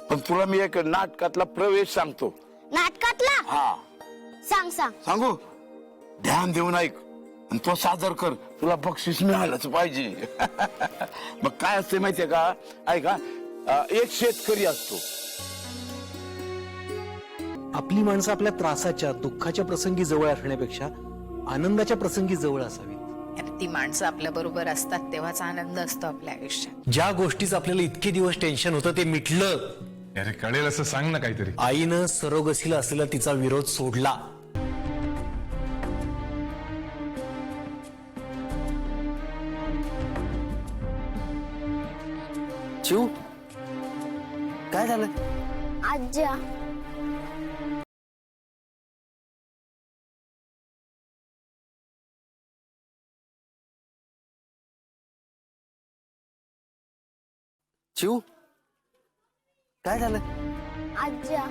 पण तुला मी एक नाटकातला प्रवेश सांगतो. नाटकातला? हा सांग सांग. सांगू? ध्यान देऊन ऐक आणि तो सादर कर, तुला बक्षीस मिळालंच पाहिजे. मग काय असते माहितीये का? ऐका, एक शेतकरी असतो. आपली माणसं आपल्या त्रासाच्या दुःखाच्या प्रसंगी जवळ असण्यापेक्षा आनंदाच्या प्रसंगी जवळ असावी. ती माणसं आपल्या बरोबर असतात तेव्हाच आनंद असतो आपल्या आयुष्यात. ज्या गोष्टीचं आपल्याला इतके दिवस टेन्शन होतं ते मिटलं. अरे कळेल असं सांग ना काहीतरी. आईनं सरोगसीला असलेला तिचा विरोध सोडला. चिऊ, काय झालं? आज्या चिऊ, काय झालं? आज्या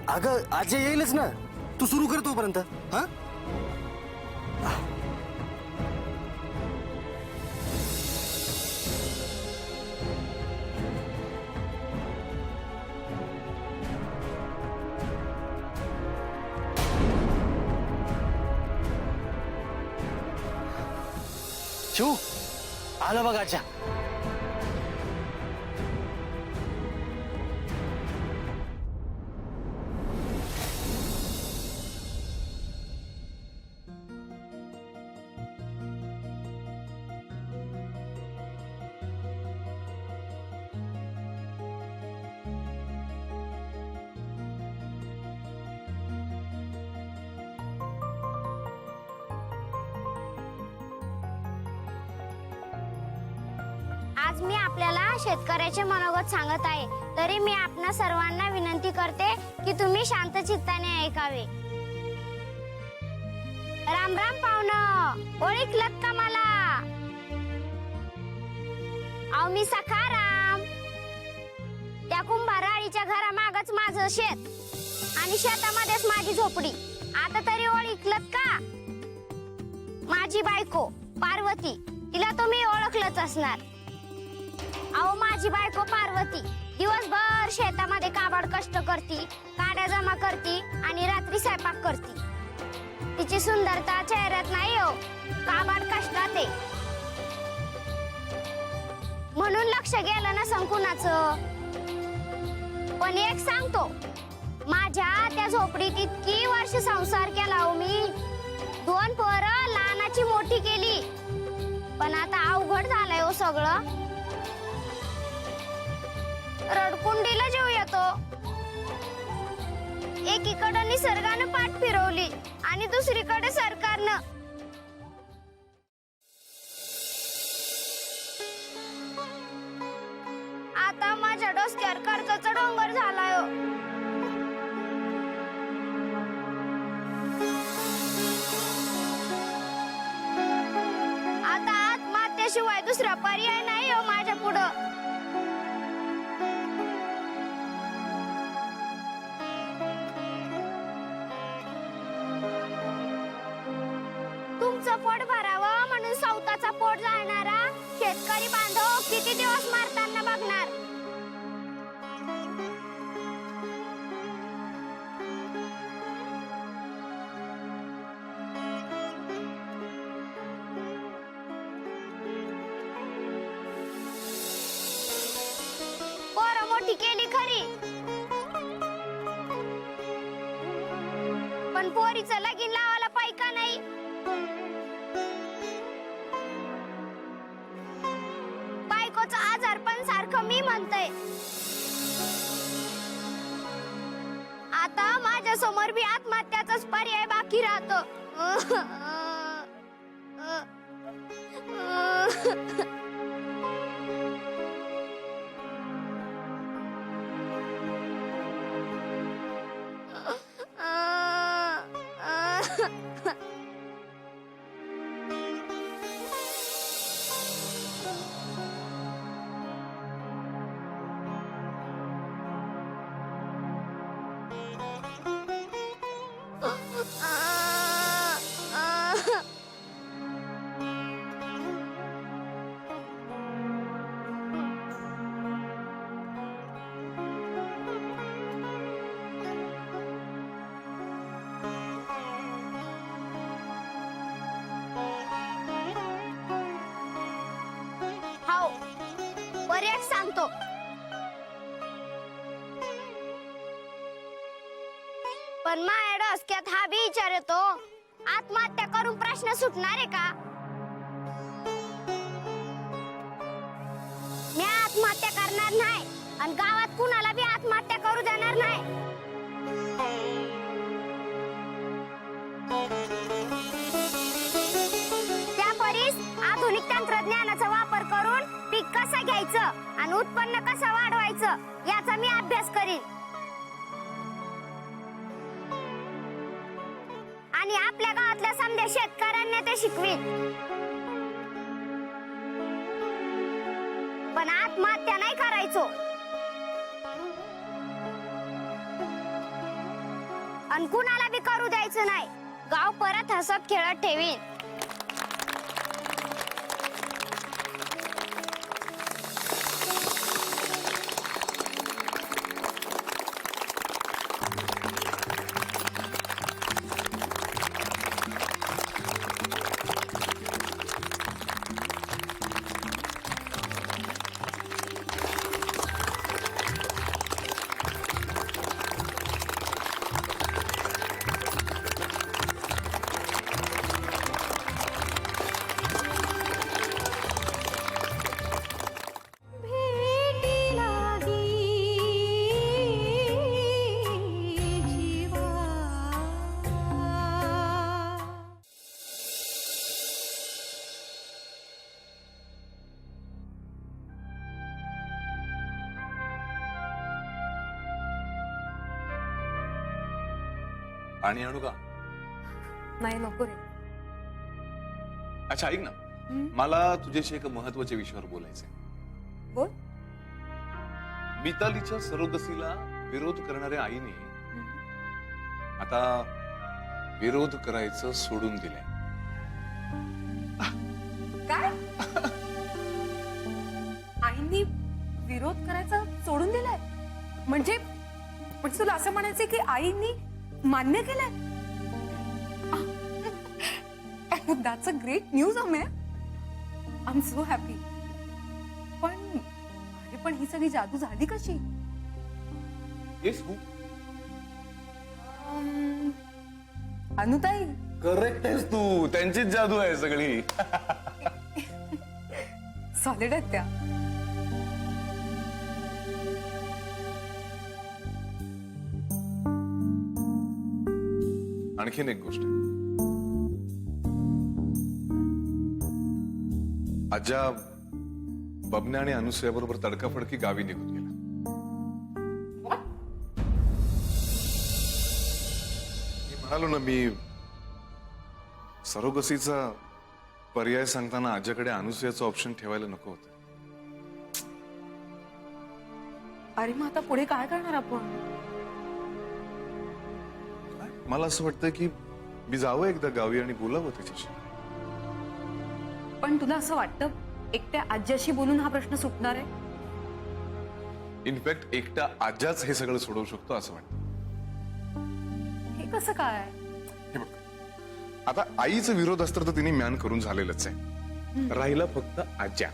अगं आजी येईलच ना, तू सुरू कर तोपर्यंत. हा चिऊ, आलं बघ आजा. आज मी आपल्याला शेतकऱ्याचे मनोगत सांगत आहे, तरी मी आपणा सर्वांना विनंती करते की तुम्ही शांत चित्ताने ऐकावे. राम राम पाहुणं, ओळखलत का मला? अहो मी सखाराम. त्या कुंभाराळीच्या घरामागच माझं शेत आणि शेतामध्येच माझी झोपडी. आता तरी ओळखलत का? माझी बायको पार्वती, तिला तुम्ही ओळखलंच असणार. अहो माझी बायको पार्वती दिवसभर शेतामध्ये काबाड कष्ट करती, काड्या जमा करती आणि रात्री स्वयंपाक करती. तिची सुंदरता चेहऱ्यात नाही हो, काबाड कष्टात आहे. म्हणून लक्ष गेलं ना संकुनाचं. पण एक सांगतो, माझ्या त्या झोपडीत इतकी वर्ष संसार केला हो मी. 2 पोरं लहानाची मोठी केली, पण आता अवघड झालंय हो सगळं. रडकुंडीला जीव येतो. एकीकडे निसर्गानं पाठ फिरवली, दुसरीकडे सरकारनं. आता माझ्या डोसक्यावर कर्जाचा डोंगर झालाय हो. आता आत्महत्येशिवाय दुसरा पर्याय नाही हो माझ्या पुढं. तुमचं पोट भरावं म्हणून सौताचा पोट जाळणारा शेतकरी बांधव किती दिवस मारताना बघणार. पोरं मोठी केली खरी, पण पोरीचं लगीन लावायला पैका नाही. बायकोचं आजारपण सारखं मी म्हणतय. आता माझ्या समोर बी आत्महत्याचाच पर्याय बाकी राहतो. हाव, पर्याय सांगतो. पण माझ्या डोसक्यात हा बी विचार येतो, आत्महत्या करून प्रश्न सुटणार आहे का? मी आत्महत्या करणार नाही आणि गावात कुणाला बी आत्महत्या करू देणार नाही. त्या परीस आधुनिक तंत्रज्ञानाचा वापर करून पीक कसं घ्यायचं आणि उत्पन्न कसं वाढवायचं याचा मी अभ्यास करीन. आणि आपल्या गावातल्या समध्या शेतकऱ्यांना ते शिकवीन. पण आत्महत्या नाही करायचो आणि कुणाला बी करू द्यायचं नाही. गाव परत हसत खेळत ठेवीन. पाणी आणू का? नाही नको रे. अच्छा ऐक ना, मला तुझ्याशी एका महत्वाच्या विषयावर बोलायचंय. बोल. मितालीच्या सरोगसीला विरोध करणाऱ्या आईने आता विरोध करायचं सोडून दिलंय. काय? आईनी विरोध करायचा सोडून दिलाय? म्हणजे तुला असं म्हणायचंय की आईनी मान्य केलंय? दॅट्स अ ग्रेट न्यूज अमे. I am so happy. पण ही सगळी जादू झाली कशी? येस हू? अनुताई. करेक्ट आहेस तू. त्यांचीच जादू आहे सगळी. सॉलिड आहेत त्या. आणखीन एक गोष्ट आहे. आज्या बबन्या आणि अनुसयाबरोबर तडकाफडकी गावी निघून गेला. मी म्हणालो ना, मी सरोगसीचा पर्याय सांगताना आज्याकडे अनुसयाचं ऑप्शन ठेवायला नको होतं. अरे मग आता पुढे काय करणार आपण? मला असं वाटतं की मी जावं एकदा गावी आणि बोलावं त्याच्याशी. पण तुला असं वाटतं एकट्या आज्याशी बोलून हा प्रश्न सुटणार आहे? इनफॅक्ट एकटा आज्याच हे सगळं सोडवू शकतो असं वाटतं. हे कसं काय? हे बघ, आता आईचं विरोध असतं तर तिने म्यान करून झालेलंच आहे. राहिला फक्त आज्या.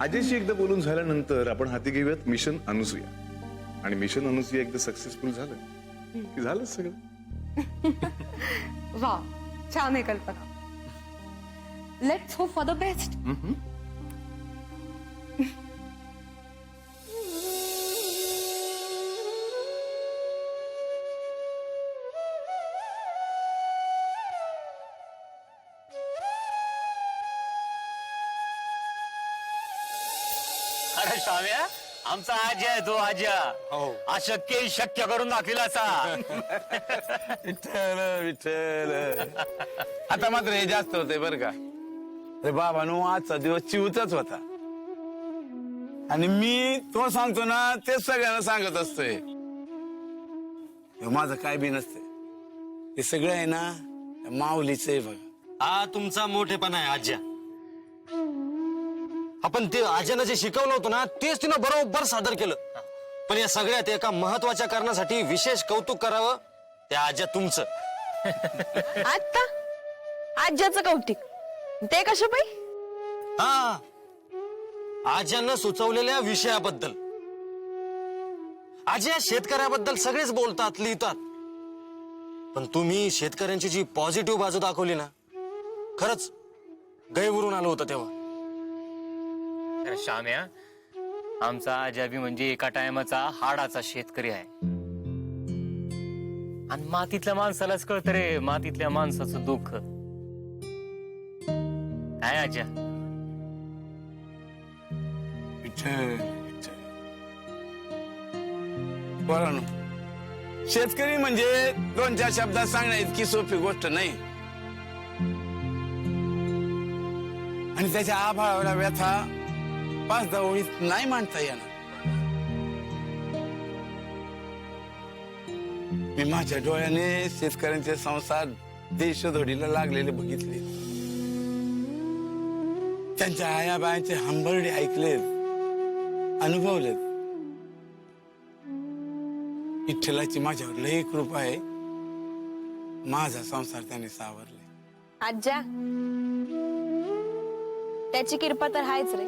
आज्याशी एकदा बोलून झाल्यानंतर आपण हाती घेऊयात मिशन अनुसूया. आणि मिशन अनुसूया एकदा सक्सेसफुल झालं की झालंच सगळं. वा, छान आहे कल्पना. Let's hope for the best. अरे शाम्या, आमचा आज्या आहे तो आज्या. अशक्य शक्य करून दाखविला असा. विठ्ठल विठ्ठल. आता मात्र हे जास्त होतंय बरं का. अरे बाबानो, आजचा दिवस चिवचाच होता आणि मी तो सांगतो ना तेच सगळ्यांना सांगत असतोय. माझं काय बी नसतंय, हे सगळं आहे ना माऊलीच आहे बघा. हा तुमचा मोठेपणा आहे आज्या. आपण ते आज्यानं जे शिकवलं होतं ना तेच तिनं बरोबर सादर केलं. पण या सगळ्यात एका महत्वाच्या कारणासाठी विशेष कौतुक करावं, त्या आज्या तुमचं. आता आज्याचं कौतिक ते कशा पाई? हा, आज्यानं सुचवलेल्या विषयाबद्दल. आज्या शेतकऱ्याबद्दल सगळेच बोलतात, लिहितात, पण तुम्ही शेतकऱ्यांची जी पॉझिटिव्ह बाजू दाखवली ना, खरंच गैवरून आलो होतं तेव्हा. अरे शाम्या, आमचा आजाबी म्हणजे एका टायमाचा हाडाचा शेतकरी आहे. आणि मातीतल्या माणसालाच कळत रे मातीतल्या माणसाचं दुःख काय. आज्या बरं, शेतकरी म्हणजे 2-4 शब्दात सांगण्या इतकी सोपी गोष्ट नाही. आणि त्याच्या आभाळाला व्यथा 5-10 ओळीत नाही मांडता येणार. मी माझ्या डोळ्याने शेतकऱ्यांचे संसार देशोधडीला लागलेले बघितले. त्यांच्या आयाबायांचे हंबरडे ऐकलेत, अनुभवलेत. विठ्ठलाची माझ्यावर लई कृपा आहे. माझा संसार त्याने सावरले. आज्या, त्याची कृपा तर हायच रे,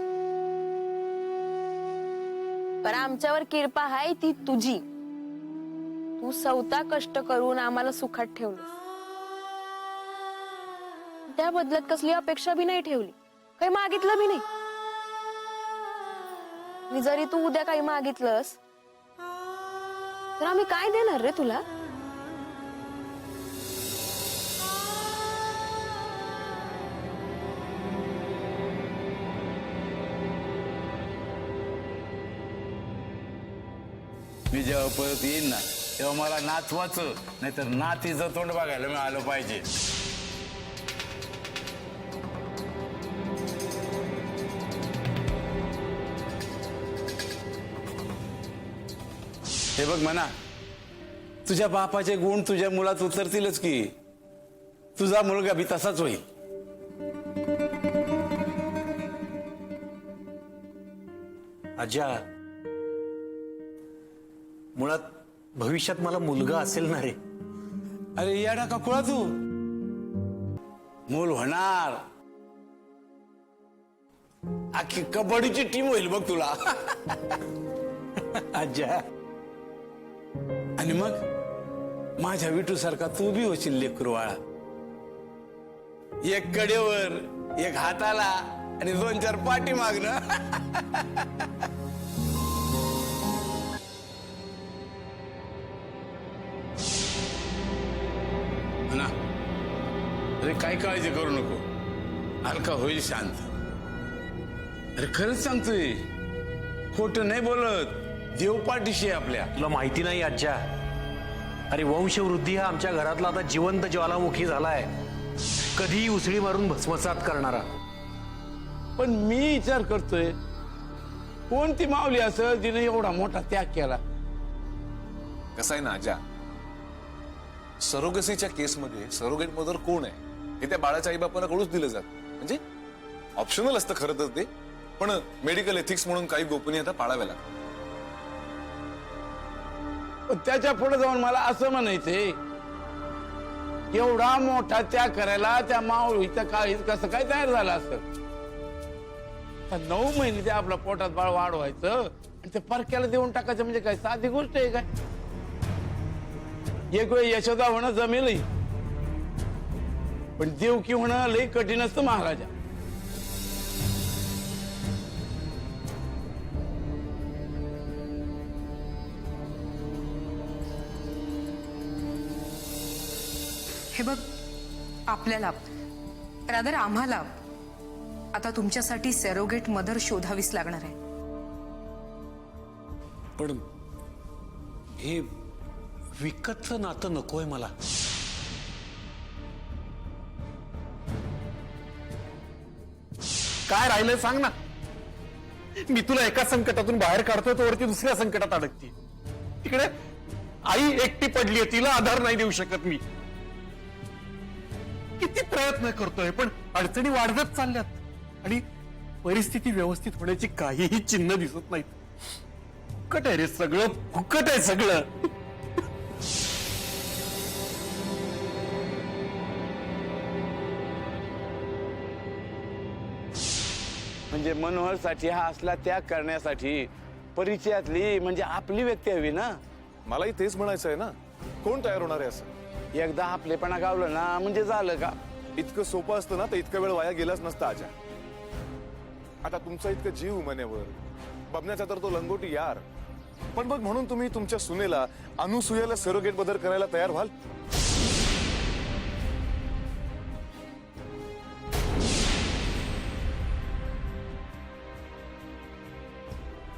पण आमच्यावर कृपा हाय ती तुझी. तू स्वतः कष्ट करून आम्हाला सुखात ठेवलं, त्या बदल्यात कसली अपेक्षा बी नाही ठेवली, काही मागितलं बी नाही. मी जरी तू उद्या काही मागितलंस तर आम्ही काय देणार रे तुला? मी जेव्हा परत येईन ना तेव्हा मला नातवाचं नाहीतर नातीचं तोंड बघायला मिळालं पाहिजे. हे बघ म्हणा, तुझ्या बापाचे गुण तुझ्या मुलात उतरतीलच की. तुझा मुलगा बी तसाच होईल. आज्या, मुळात भविष्यात मला मुलगा असेल ना रे. अरे येडा का कुळा तू, मूल होणार. अख्खी कबड्डीची टीम होईल बघ तुला. आज्या, आणि मग माझ्या विठू सारखा तू बी होशील लेकरूवाळा. एक कडेवर, एक हाताला आणि 2-4 पाठी मागणं. ना अरे काही काळजी करू नको, हलका होईल शांत. अरे खरंच सांगतोय, खोट नाही बोलत. देव पाठीशी आहे आपल्या. तुला माहिती नाही आज्या, अरे वंशवृद्धी हा आमच्या घरातला आता जिवंत ज्वालामुखी झालाय, कधीही उसळी मारून भस्मसात करणारा. पण मी विचार करतोय, कोणती माऊली असं जिने एवढा मोठा त्याग केला. कसं आहे ना आजा, सरोगसीच्या केसमध्ये सरोगेट मदर कोण आहे हे त्या बाळाच्या आई बापाला कळूच दिलं जात. म्हणजे ऑप्शनल असतं खरं तर ते, पण मेडिकल एथिक्स म्हणून काही गोपनीयता पाळाव्या लागतात. पण त्याच्या पुढे जाऊन मला असं म्हणायचंय, एवढा मोठा त्याग करायला त्या माऊलीच्या काळीत कसं काय तयार झाला असं. 9 महिने ते आपल्या पोटात बाळ वाढवायचं आणि ते परक्याला देऊन टाकायचं म्हणजे काय साधी गोष्ट आहे काय? एक वेळ यशोदा होणं जमेलही, पण देवकी होणं लई कठीण असतं महाराजा. हे बघ, आपल्याला रादर आम्हाला आता तुमच्यासाठी सेरोगेट मदर शोधावीच लागणार आहे. पण हे विकतचं नातं नकोय मला. काय राहिलंय सांग ना. मी तुला एका संकटातून बाहेर काढतोय, तो वरती दुसऱ्या संकटात अडकते. तिकडे आई एकटी पडलीय, तिला आधार नाही देऊ शकत मी. किती प्रयत्न करतोय पण अडचणी वाढतच चालल्यात आणि परिस्थिती व्यवस्थित होण्याची काहीही चिन्ह दिसत नाहीत. फुकट आहे रे सगळं, फुकट आहे सगळं. म्हणजे मनोहर साठी हा असला त्याग करण्यासाठी परिचयातली म्हणजे आपली व्यक्ती हवी ना. मलाही तेच म्हणायचं आहे ना, कोण तयार होणार आहे असं? एकदा आपलेपणा गावलं ना म्हणजे झालं का. इतकं सोपं असतं ना तर इतका वेळ वाया गेलाच नसता आजा. आता तुमचा इतकं जीव मनेवर, बबण्याचा तर तो लंगोटी यार. पण मग म्हणून तुम्ही तुमच्या सुनेला, अनुसूयाला सरोगेट बदर करायला तयार व्हाल?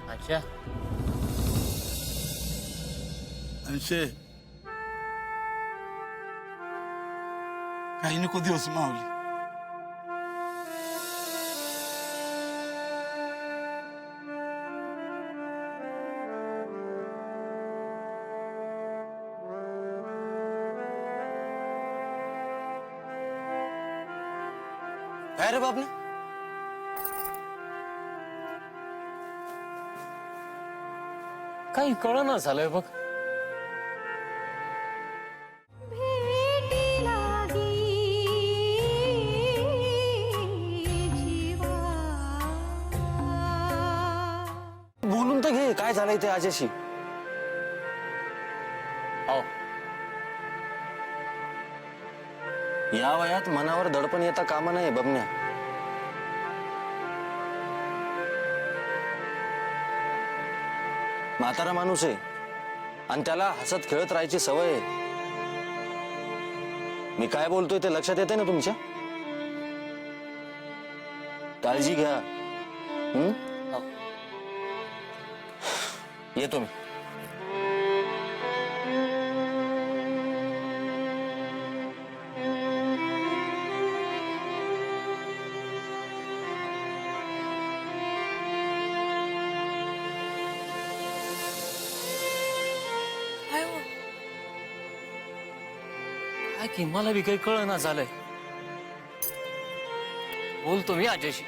अच्छा, अंशे काही नको दिवस मावली. काय रे बापने, काही कळना झालंय बघ. बोलून तर घे, काय झालंय ते आजशी. हो, या वयात मनावर दडपण येता कामा नये बबन्या. म्हातारा माणूस आहे आणि त्याला हसत खेळत राहायची सवय आहे. मी काय बोलतोय ते लक्षात येते ना तुमच्या? काळजी घ्या. येतो मी. काय की मला बी काही कळना झालंय. बोलतो मी आजशी.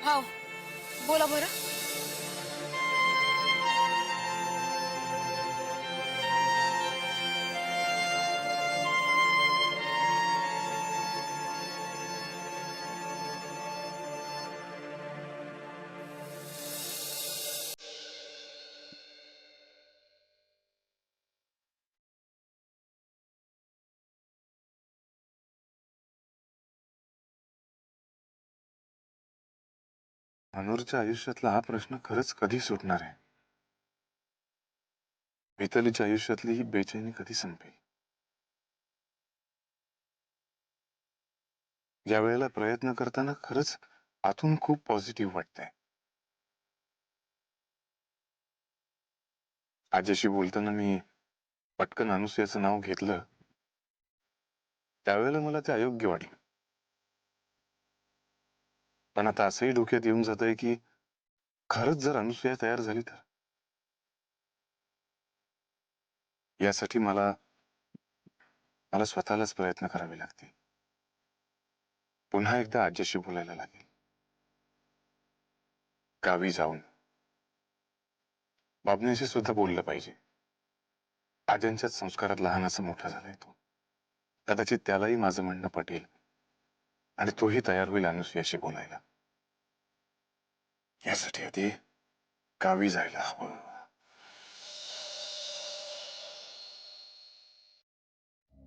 हा, बोला बरं. मनोहरच्या आयुष्यातला हा प्रश्न खरंच कधी सुटणार आहे? मितालीच्या आयुष्यातली ही बेचैनी कधी संपेल? या वेळेला प्रयत्न करताना खरंच आतून खूप पॉझिटिव्ह वाटतंय. आजीशी बोलताना मी पटकन अनुसयाचं नाव घेतलं त्यावेळेला मला ते अयोग्य वाटलं. पण आता असंही डोक्यात येऊन जात आहे की खरंच जर अनुसया तयार झाली तर यासाठी मला स्वतःलाच प्रयत्न करावे लागतील. पुन्हा एकदा आजीशी बोलायला लागेल. गावी जाऊन बाबण्याशी सुद्धा बोललं पाहिजे. आज्यांच्याच संस्कारात लहानाचा मोठा झालाय तो. कदाचित त्यालाही माझं म्हणणं पटेल आणि तोही तयार होईल अनुसयाशी बोलायला. यासाठी आधी गावी जायला हवं.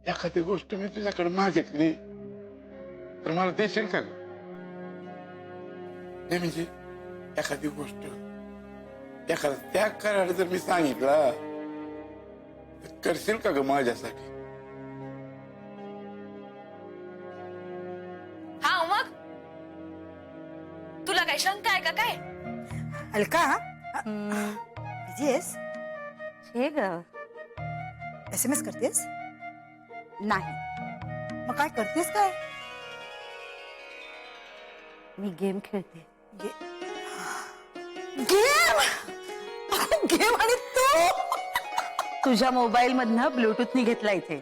एखादी गोष्ट मी तुझ्याकडे मागितली तर मला देशील का? नाही म्हणजे एखादी गोष्ट एखादा त्याग करायला जर मी सांगितला तर करशील का ग माझ्यासाठी? हा मग तुला काय शंका आहे का काय? अलका बिझीस हे ग SMS करतेस? नाही मग काय करतेस काय? मी गेम खेळते. गेम गेम आणि तू तुझ्या मोबाईल मधनं ब्लूटूथनी घेतला इथे.